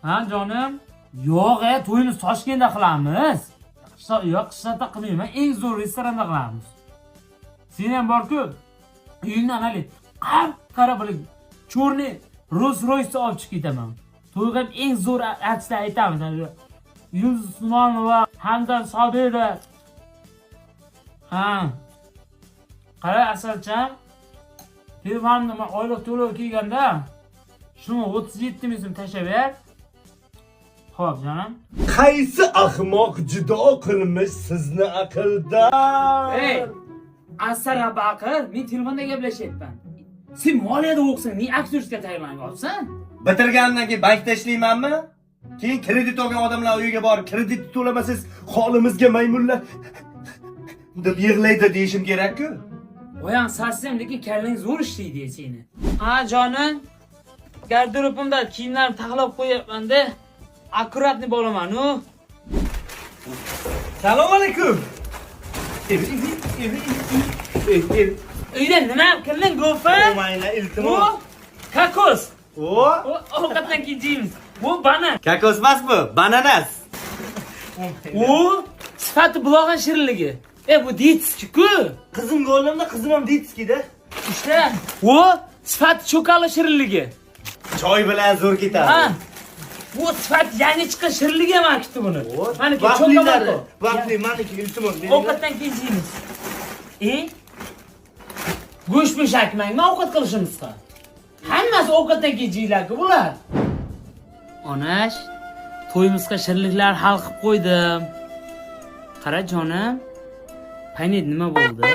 Ha jonim? Yo'q, to'yimiz Toshkentda qilamiz. Yo'q, qishloqda qilmayman. Eng zo'r restoranda qilamiz. Sen ham bor-ku, uyingdan hali qara bilik cho'rni Rolls-Royce olib chiqib ketaman. To'yga eng zo'r artistlar aytamiz. Yulduz Usmonova, Hamzat Sobirov. Ha. Qara Asalchan. Filmni men oylik to'lov kelganda shuni 37 ming so'm tashlab ber. Xo'p, jonim. Qaysi ahmoq judo qilmish sizni aqldan? Ey, asara baqir, men telefonda gaplashyapman. Sen moliyada o'qisang, men aktyorga tayyorlanib olsan? Bitirgandan keyin bankda ishlaymanmi? Keyin kredit olgan odamlar uyiga borib, kredit to'lamasangiz holimizga maymunlar deb yig'laydi deyishim kerak-ku. Oyang sassam, lekin kallang zo'r ishlaydi seni. Ha, jonim. Garderobimda kiyimlarni taxlab qo'yapman-da. Akkuratni bo'laman-u. Salom alaykum. Uyda nima qilding, go'fa? Mayna iltimos. Kokos. O, Ovqatdan kechiymiz. Bu banan. kokos emas bu, bananas. Sifati buloqan shirinligi. Bu dietski-ku. Qizim qo'limda, qizim ham dietskida. İşte. Sifati cho'kali shirinligi. Choy bilan zo'r ketadi. Ha. Bu sifat yangi chiqqan shirinligi ham akitdi buni. Mana cho'kalari. Vaqtli, meniki iltimos. Ovqatdan kechiymiz. Go'sht bo'shakmangmi ovqat qilishimizga? Hammasi ovqatdan kechiylar-ku bular. Onash, to'yimizga shirinliklar hal qilib qo'ydim. Qara jonim. Paynet nima bo'ldi?